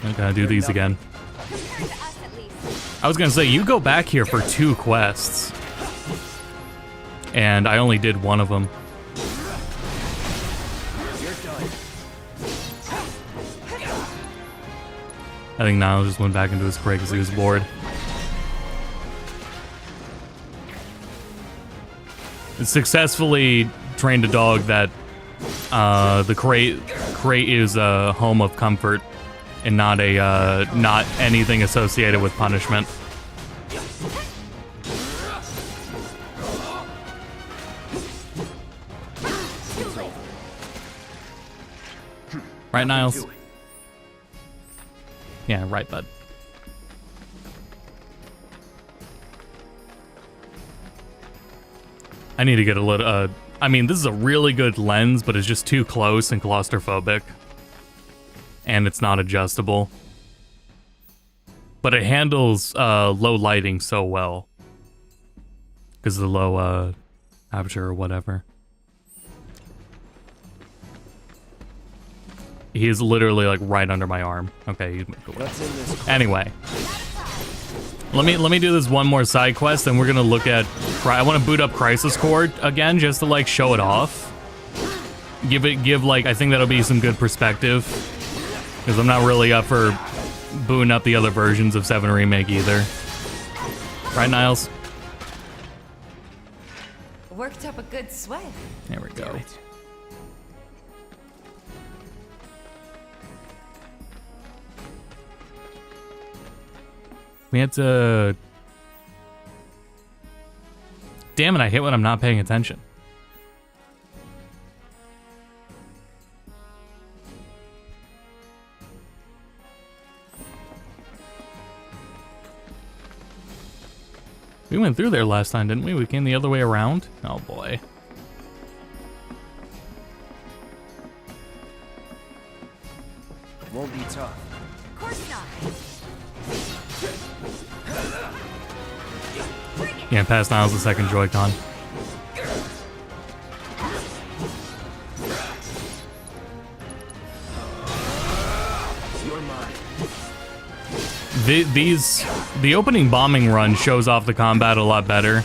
I'm gonna do these again. Compared to us, at least. I was gonna say, you go back here for 2 quests. And I only did one of them. I think Niall just went back into his crate because he was bored. Successfully trained a dog that the crate is a home of comfort and not anything associated with punishment. Right, Niles? Yeah, right, bud. I need to get a little, I mean, this is a really good lens, but it's just too close and claustrophobic. And it's not adjustable. But it handles low lighting so well. Because of the low aperture or whatever. He is literally like right under my arm. Okay, he's anyway. Let me do this one more side quest, and we're gonna look at. I want to boot up Crisis Core again, just to like show it off. Give like I think that'll be some good perspective, because I'm not really up for booting up the other versions of VII Remake either. Right, Niles? Worked up a good sweat. There we go. We had to... Damn it, I hit when I'm not paying attention. We went through there last time, didn't we? We came the other way around? Oh boy. Won't be tough. Of course not. Yeah, pass Niles the second Joy-Con. You're mine. The opening bombing run shows off the combat a lot better.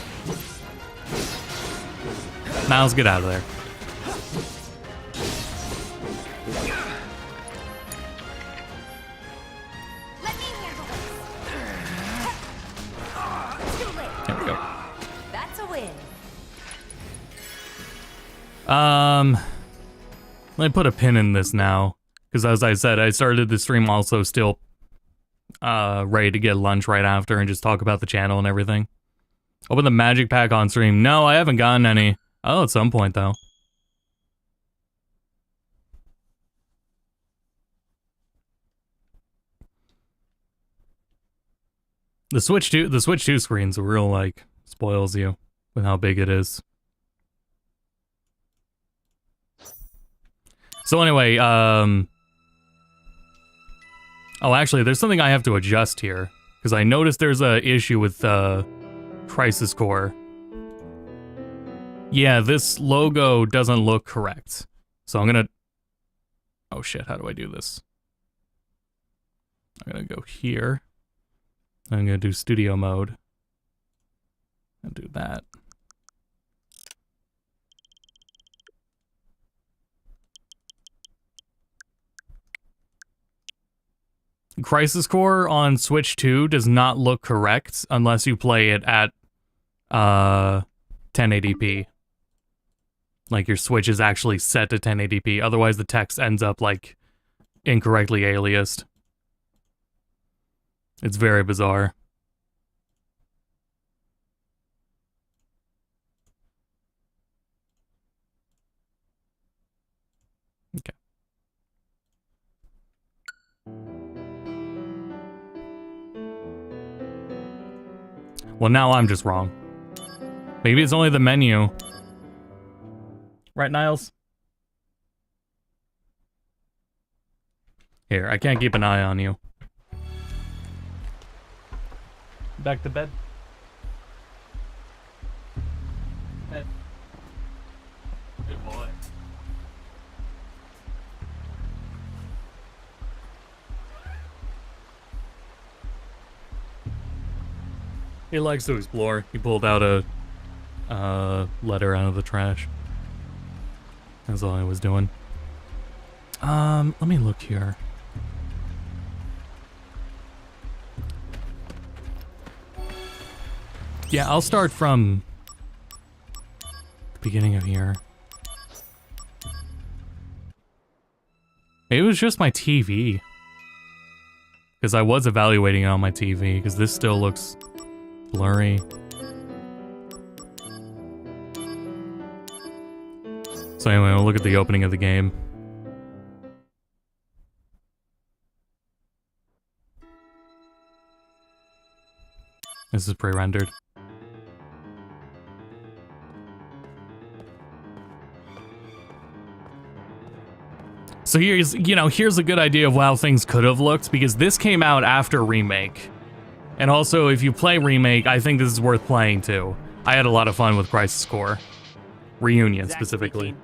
Niles, get out of there. Let me handle this. Too late. There we go. That's a win. Let me put a pin in this now, because as I said, I started the stream also still ready to get lunch right after and just talk about the channel and everything. Open the magic pack on stream. No, I haven't gotten any. Oh, at some point though. The Switch 2 screen's real like spoils you. with how big it is. So anyway, oh, actually, there's something I have to adjust here, because I noticed there's a issue with Crisis Core. Yeah, this logo doesn't look correct. So I'm gonna... Oh shit, how do I do this? I'm gonna go here. I'm gonna do studio mode. And do that. Crisis Core on Switch 2 does not look correct unless you play it at 1080p. Like your Switch is actually set to 1080p, otherwise the text ends up like incorrectly aliased. It's very bizarre. Okay. Well, now I'm just wrong. Maybe it's only the menu. Right, Niles? Here, I can't keep an eye on you. Back to bed. Bed. Good boy. He likes to explore. He pulled out a letter out of the trash. That's all I was doing. Let me look here. Yeah, I'll start from the beginning of here. Maybe it was just my TV. Because I was evaluating it on my TV, because this still looks blurry. So anyway, we'll look at the opening of the game. This is pre-rendered. So here's a good idea of how things could have looked, because this came out after Remake. And also, if you play Remake, I think this is worth playing too. I had a lot of fun with Crisis Core. Reunion, specifically.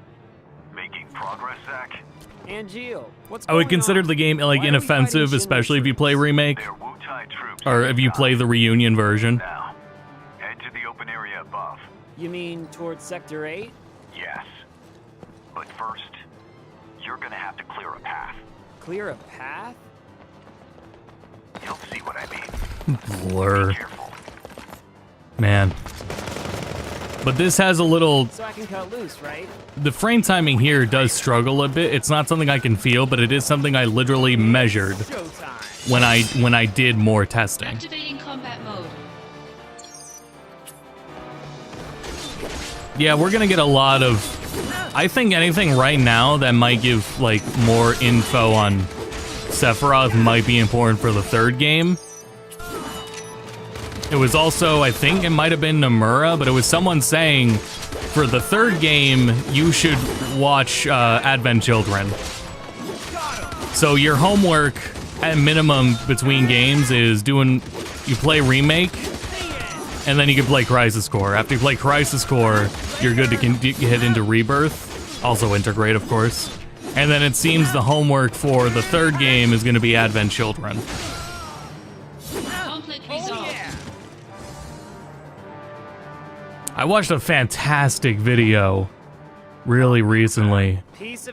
Making progress, Zach? And Gio, what's I would consider the game like inoffensive, especially if you play Remake. Or if you play the Reunion version. Now, head to the open area above. You mean towards Sector 8? Yes. But first, you're gonna have to clear a path. Clear a path? You'll see what I mean. Blur. Man. But this has a little... So I can cut loose, right? The frame timing here does struggle a bit. It's not something I can feel, but it is something I literally measured when I did more testing. Activating combat mode. Yeah, we're gonna get a lot of... I think anything right now that might give, like, more info on Sephiroth might be important for the third game. It was also, I think it might have been Nomura, but it was someone saying, for the third game, you should watch Advent Children. So your homework, at minimum, between games is you play Remake, and then you can play Crisis Core. After you play Crisis Core, you're good to head into Rebirth, also Intergrade, of course. And then it seems the homework for the third game is going to be Advent Children. I watched a fantastic video really recently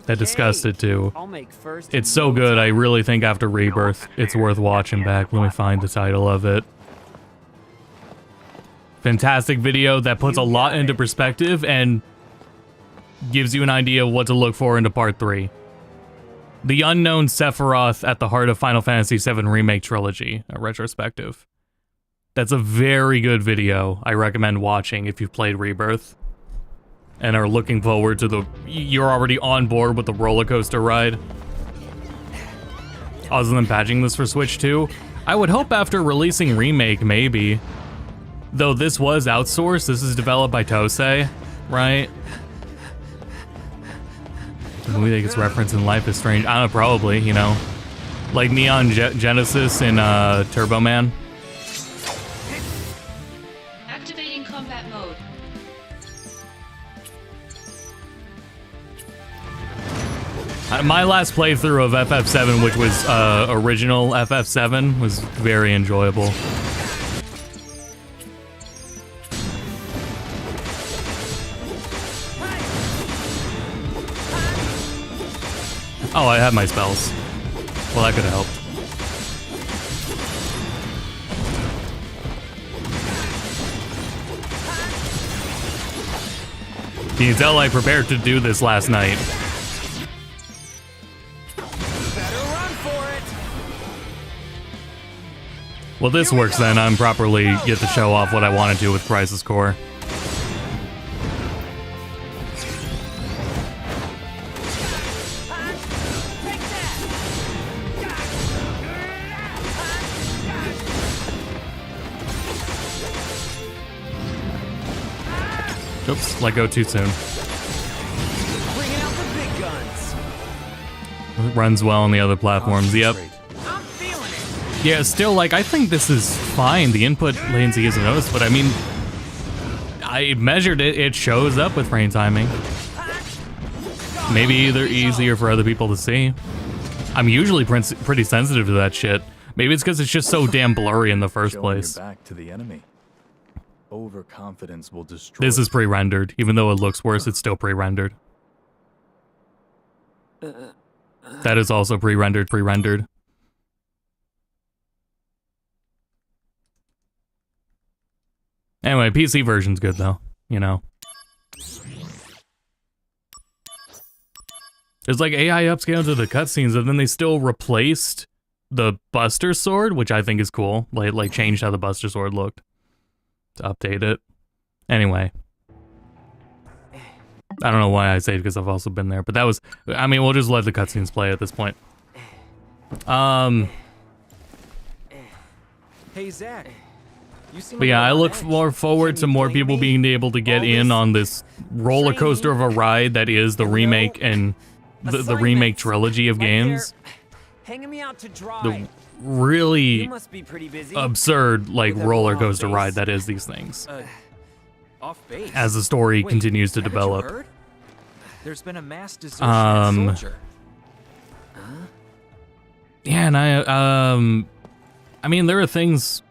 that discussed it too. It's so good, I really think after Rebirth, it's worth watching back. Let me find the title of it. Fantastic video that puts a lot into perspective and gives you an idea of what to look for into Part 3. The Unknown Sephiroth at the Heart of Final Fantasy VII Remake Trilogy, a retrospective. That's a very good video. I recommend watching if you've played Rebirth and are looking forward to you're already on board with the roller coaster ride. Other than patching this for Switch 2, I would hope after releasing Remake, maybe. Though this was outsourced, this is developed by Tosei, right? The movie that gets referenced in Life is Strange. I don't know, probably, you know. Like Neon Genesis in Turbo Man. Activating combat mode. My last playthrough of FF7, which was original FF7, was very enjoyable. Oh, I have my spells. Well, that could have helped. You can tell I prepared to do this last night. Well, this works then. I'm properly get to show off what I want to do with Crisis Core. Oops, let go too soon. Bringing out the big guns. It runs well on the other platforms. Yep. I'm feeling it. Yeah, still, like, I think this is fine. The input latency isn't noticed, but I mean, I measured it. It shows up with frame timing. Maybe they're easier for other people to see. I'm usually pretty sensitive to that shit. Maybe it's because it's just so damn blurry in the first place. Back to the enemy. Overconfidence will destroy. This is pre-rendered. Even though it looks worse, it's still pre-rendered. That is also pre-rendered. Anyway, PC version's good though, you know. There's like AI upscale to the cutscenes, and then they still replaced the Buster Sword, which I think is cool. Like changed how the Buster Sword looked to update it. Anyway. I don't know why I say it, because I've also been there, but that was, I mean, we'll just let the cutscenes play at this point. Hey, Zach. But yeah, I look more forward to more people being able to get in on this roller coaster of a ride that is the remake and the remake trilogy of games. Hanging me out to dry. The really You must be pretty busy. absurd, like, roller coaster ride that is these things. Off base. As the story Wait, continues to haven't you develop. heard? There's been a mass desertion at Soldier. Yeah, and I mean, there are things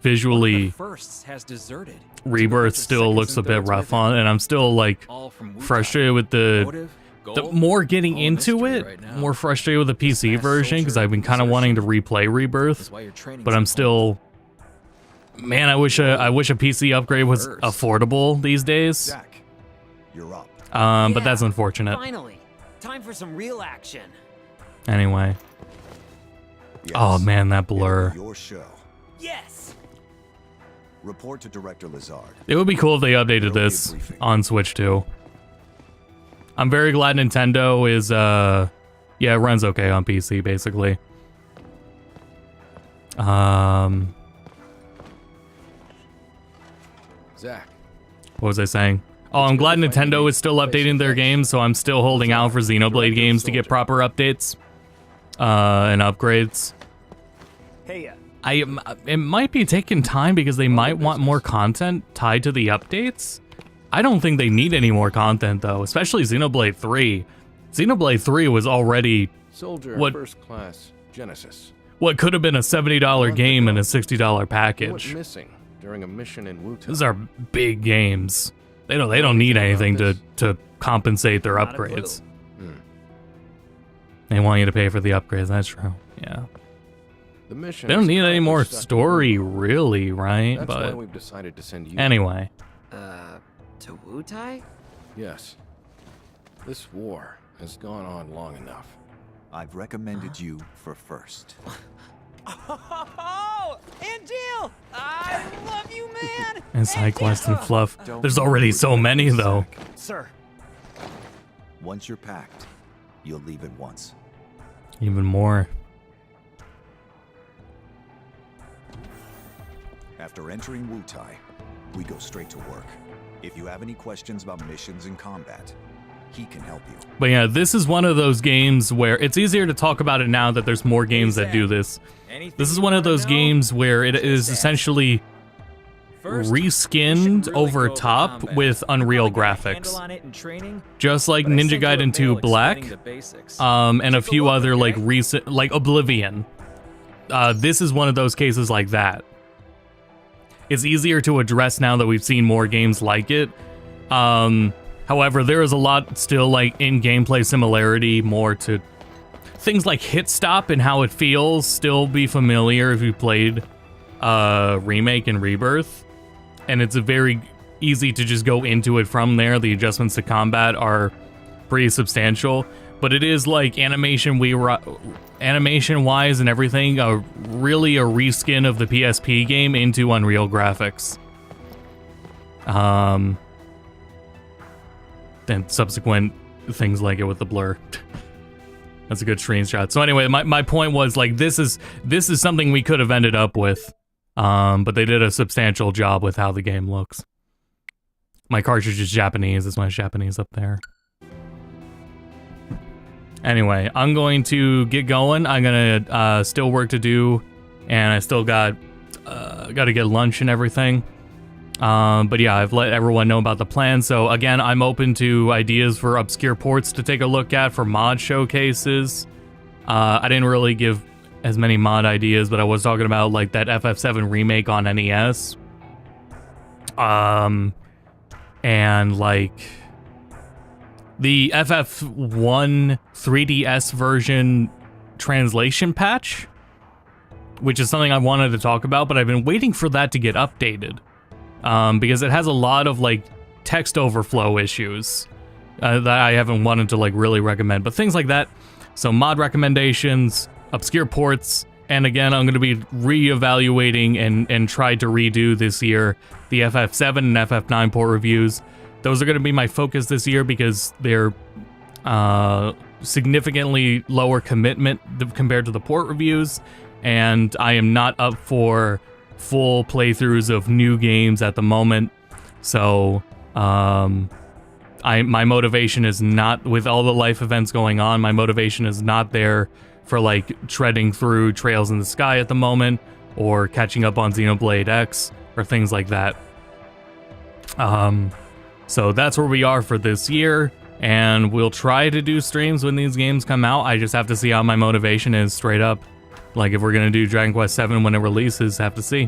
visually. Firsts has deserted. Rebirth still looks a bit rough on, and I'm still like frustrated with the more getting into it, more frustrated with the PC version, because I've been kind of wanting to replay Rebirth, but I'm still, man, I wish a PC upgrade was affordable these days. Zach, you're up. But that's unfortunate. Finally, time for some real action. Anyway. Yes. Oh man, that blur. Your show. Yes. Report to Director Lazard. It would be cool if they updated this on Switch too. I'm very glad Nintendo is, yeah, it runs okay on PC, basically. Zach. What was I saying? Oh, I'm glad Nintendo is still updating their games, so I'm still holding out for Xenoblade games to get proper updates. And upgrades. Hey, it might be taking time because they might want more content tied to the updates. I don't think they need any more content though, especially Xenoblade 3. Xenoblade 3 was already Soldier what First Class Genesis. What could have been a $70 game and a $60 Went package. missing during a mission in Wutai. These are big games. They don't need anything to compensate their upgrades. They want you to pay for the upgrades, that's true. Yeah. The mission They don't is need any more accomplished. story, really, right? That's why But we've decided to send you. anyway. To Wutai? Yes. This war has gone on long enough. I've recommended you for first. Oh, and Jill! I love you, man! And side quests and fluff. There's already so many, though. Sir. Once you're packed, you'll leave at once. Even more. After entering Wutai, we go straight to work. If you have any questions about missions and combat, he can help you. But yeah, this is one of those games where it's easier to talk about it now that there's more games that do this. This is one of those games where it is essentially reskinned over top with Unreal graphics. Just like Ninja Gaiden 2 Black, and a few other like recent, like Oblivion. This is one of those cases like that. It's easier to address now that we've seen more games like it. However, there is a lot still like in gameplay similarity, more to things like hit stop and how it feels still be familiar if you played Remake and Rebirth. And it's a very easy to just go into it from there. The adjustments to combat are pretty substantial, but it is like animation-wise and everything, really a reskin of the PSP game into Unreal graphics. And subsequent things like it with the blur. That's a good screenshot. So anyway, my point was like this is something we could have ended up with. But they did a substantial job with how the game looks. My cartridge is Japanese. That's why it's Japanese up there. Anyway, I'm going to get going. I'm gonna still work to do, and I still got to get lunch and everything. But yeah, I've let everyone know about the plan. So again, I'm open to ideas for obscure ports to take a look at for mod showcases. I didn't really give as many mod ideas, but I was talking about like that FF7 remake on NES. And like the FF1 3DS version translation patch, which is something I wanted to talk about, but I've been waiting for that to get updated. Because it has a lot of like text overflow issues that I haven't wanted to like really recommend, but things like that. So mod recommendations, obscure ports, and again, I'm going to be re-evaluating and try to redo this year the FF7 and FF9 port reviews. Those are going to be my focus this year because they're significantly lower commitment compared to the port reviews, and I am not up for full playthroughs of new games at the moment. So my motivation is not, with all the life events going on, my motivation is not there for like treading through Trails in the Sky at the moment, or catching up on Xenoblade X, or things like that. So that's where we are for this year, and we'll try to do streams when these games come out. I just have to see how my motivation is straight up. Like if we're gonna do Dragon Quest VII when it releases, have to see.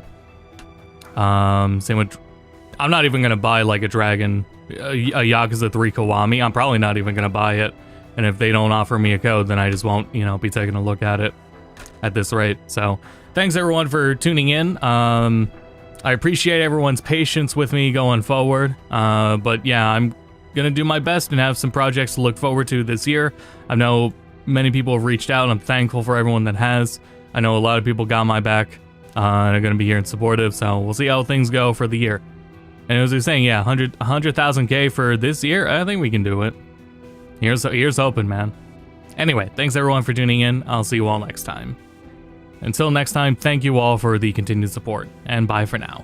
Same with, I'm not even gonna buy like a Yakuza 3 Kiwami. I'm probably not even gonna buy it. And if they don't offer me a code, then I just won't, be taking a look at it at this rate. So thanks everyone for tuning in. I appreciate everyone's patience with me going forward. But yeah, I'm gonna do my best and have some projects to look forward to this year. I know many people have reached out, and I'm thankful for everyone that has. I know a lot of people got my back and are gonna be here and supportive. So we'll see how things go for the year. And as I was saying, yeah, 100,000K for this year. I think we can do it. Here's hoping, man. Anyway, thanks everyone for tuning in. I'll see you all next time. Until next time, thank you all for the continued support, and bye for now.